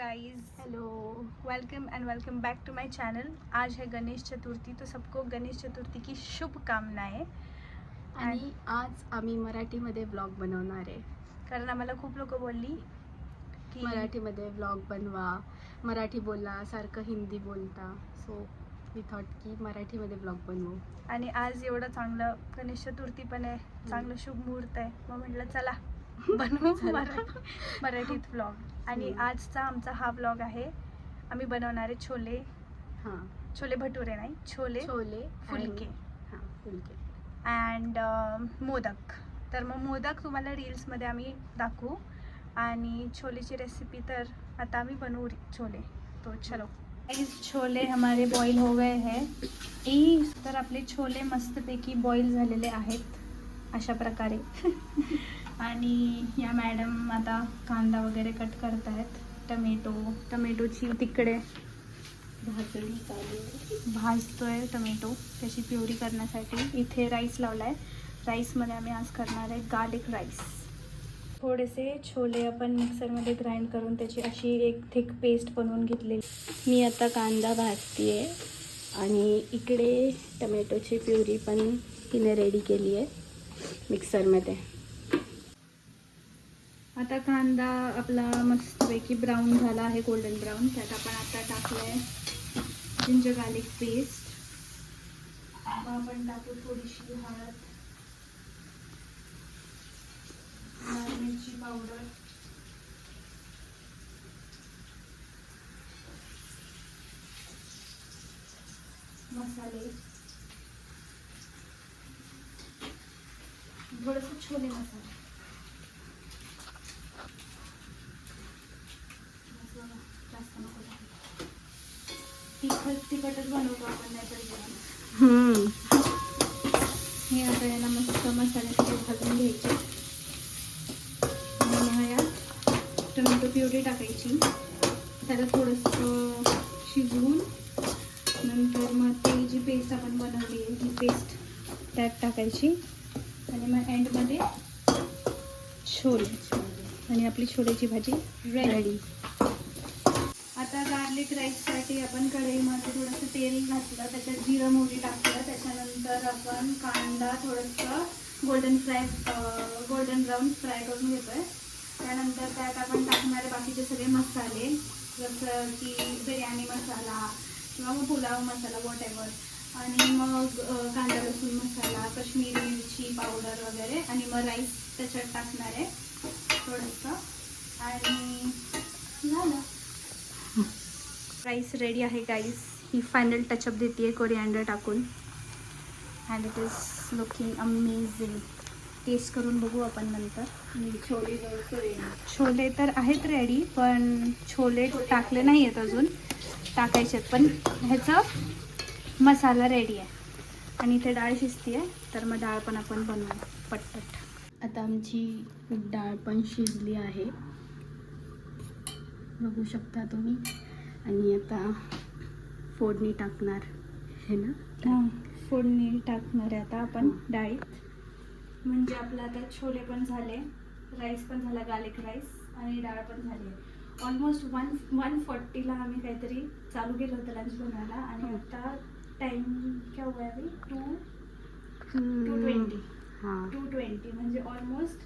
Guys, hello. Welcome back to my channel. आज है गणेश चतुर्थी, तो सबको गणेश चतुर्थी की शुभकामनाएं। आणि आज आम्ही मराठीमध्ये व्लॉग बनवणार आहे. कारण आम्हाला खूप लोक बोलली की मराठीमध्ये व्लॉग बनवा, मराठी बोला, सारखं हिंदी बोलता. सो वी थॉट की मराठीमध्ये व्लॉग बनवू. आणि आज एवढं चांगलं गणेश चतुर्थी पण आहे, चांगलं शुभ मुहूर्त आहे, मग म्हटलं चला बनवू मराठीत व्लॉग. आणि आजचा आमचा हा व्लॉग आहे. आम्ही बनवणार आहे छोले. हां, छोले भटुरे नाही, छोले फुलके फुलके अँड मोदक. तर मग मोदक तुम्हाला रील्समध्ये आम्ही दाखवू आणि छोलेची रेसिपी तर आता आम्ही बनवू छोले. तो चलो. छोले हमारे बॉईल हो गए हैं. तर आपले छोले मस्तपैकी बॉईल झालेले आहेत अशा प्रकारे. आणि या मॅडम आता कांदा वगैरे कट करत आहेत. टमेटोची तिकडे भाजणी चालू आहे. भाजतोय टोमॅटो, त्याची प्युरी करण्यासाठी. इथे राईस लावला आहे. राईसमध्ये आम्ही आज करणार आहे गार्लिक राईस. थोडेसे छोले आपण मिक्सरमध्ये ग्राइंड करून त्याची अशी एक थिक पेस्ट बनवून घेतलेली. मी आता कांदा भाजते आणि इकडे टमॅटोची प्युरी पण तिने रेडी केली आहे मिक्सरमध्ये. आता कांदा आपला मस्तपैकी ब्राऊन झाला आहे, गोल्डन ब्राऊन. त्यात आपण आता टाकलं आहे जिंजर गार्लिक पेस्ट. आपण टाकू थोडीशी हळद, लाल मिरची पावडर, मसाले, थोडंसं छोले मसाला. जास्त नको टाकू. तिखटच बनवतो आपण, नाही तर हे आता याला मस्त मसाल्यासाठी भाजून घ्यायचे. आणि मग यात टोमॅटो प्युरी टाकायची. त्याला थोडंसं शिजवून नंतर मग ती जी पेस्ट आपण बनवली आहे ती पेस्ट त्यात टाकायची. आणि मग एंडमध्ये छोले आणि आपली छोलेची भाजी रेडी. आता गार्लिक राईससाठी आपण कढईमध्ये थोडंसं तेल घातलं, त्याच्यात जिरं मोहरी टाकलं. त्याच्यानंतर आपण कांदा थोडंसं गोल्डन ब्राऊन फ्राय करून घेतोय. त्यानंतर त्यात आपण टाकणारे बाकीचे सगळे मसाले, जसं की बिर्याणी मसाला किंवा मग पुलाव मसाला वॉटेवर. आणि मग कांदा लसूण मसाला, काश्मीरी मिरची पावडर वगैरे. आणि मग राईस त्याच्यात टाकणार आहे थोडंसं. आणि झालं, राईस रेडी आहे गाईस. ही फायनल टचअप देते कोरिअँडर टाकून. And it is looking amazing. Taste करून बघू आपण नंतर. छोले तर आहेत रेडी, पण छोले टाकले नाही आहेत अजून, टाकायचे आहेत. पण ह्याचा मसाला रेडी आहे आणि इथे डाळ शिजती आहे. तर मग डाळ पण आपण बनवू पटपट. आता आमची डाळ पण शिजली आहे, बघू शकता तुम्ही. आणि आता फोडणी टाकणार आहे ना. हां, फोडणी टाकणार आहे आता आपण डाळीत. म्हणजे आपलं आता छोले पण झाले, राईस पण झाला गार्लिक राईस, आणि डाळ पण झाली. ऑलमोस्ट 140ला आम्ही काहीतरी चालू केलं होतं लंच बनवायला. आणि आता टाईम क्या हुआ है 2:20 म्हणजे ऑलमोस्ट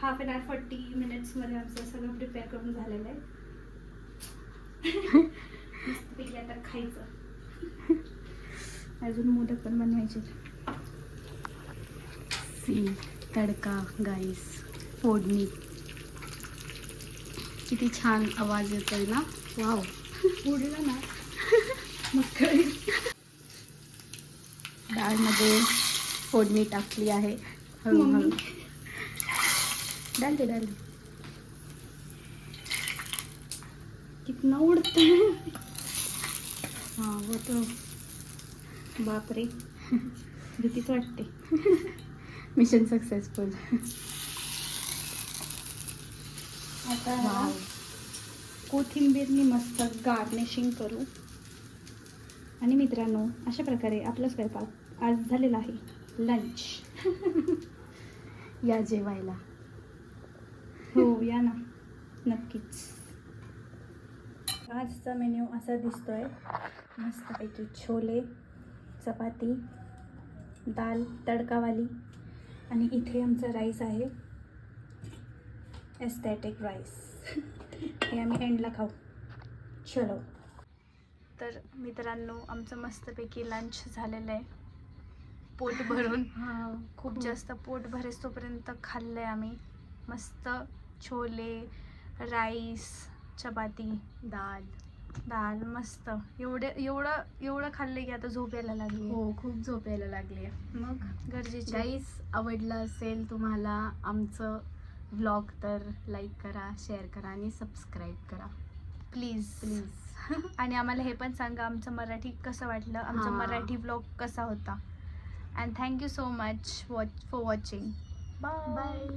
हाफ एन आवर 40 मिनिट्समध्ये आमचं सगळं प्रिपेअर करून झालेलं आहे. मस्तपैकी आता खायचं. अजून मोदक पण बनवायचे. तडका गाईस, फोडणी. किती छान आवाज येतोय ना. वाव, उडलं ना मग काय. डाळमध्ये फोडणी टाकली आहे हळूहळू. डालते कितना उडतं. हां, वो तो बापरे, भीतीच वाटते. Mission successful. आता कोथिंबीरनी मस्त गार्निशिंग करू. आणि मित्रांनो, अशा प्रकारे आपला स्वयंपाक आज झालेला आहे. लंच. या जेवायला. हो, या ना, नक्कीच. आजचा मेन्यू असा दिसतोय. मस्तपैकी छोले, चपाती, दाल तडकावाली आणि इथे आमचं राईस आहे, एस्थेटिक राईस. हे आम्ही एंडला खाऊ. चलो. तर मित्रांनो, आमचं मस्तपैकी लंच झालेलं आहे पोट भरून. खूप जास्त पोट भरेस तोपर्यंत खाल्लं आहे आम्ही. मस्त छोले, राईस, चपाती, दाल मस्त. एवढं खाल्लं की आता झोप यायला लागली. हो, खूप झोप यायला लागली आहे. मग गरजेचे. गाईस, आवडलं असेल तुम्हाला आमचं व्लॉग तर लाईक करा, शेअर करा आणि सबस्क्राईब करा प्लीज. आणि आम्हाला हे पण सांगा आमचं मराठी कसं वाटलं, आमचा मराठी व्लॉग कसा होता. And thank you so much for watching. Bye.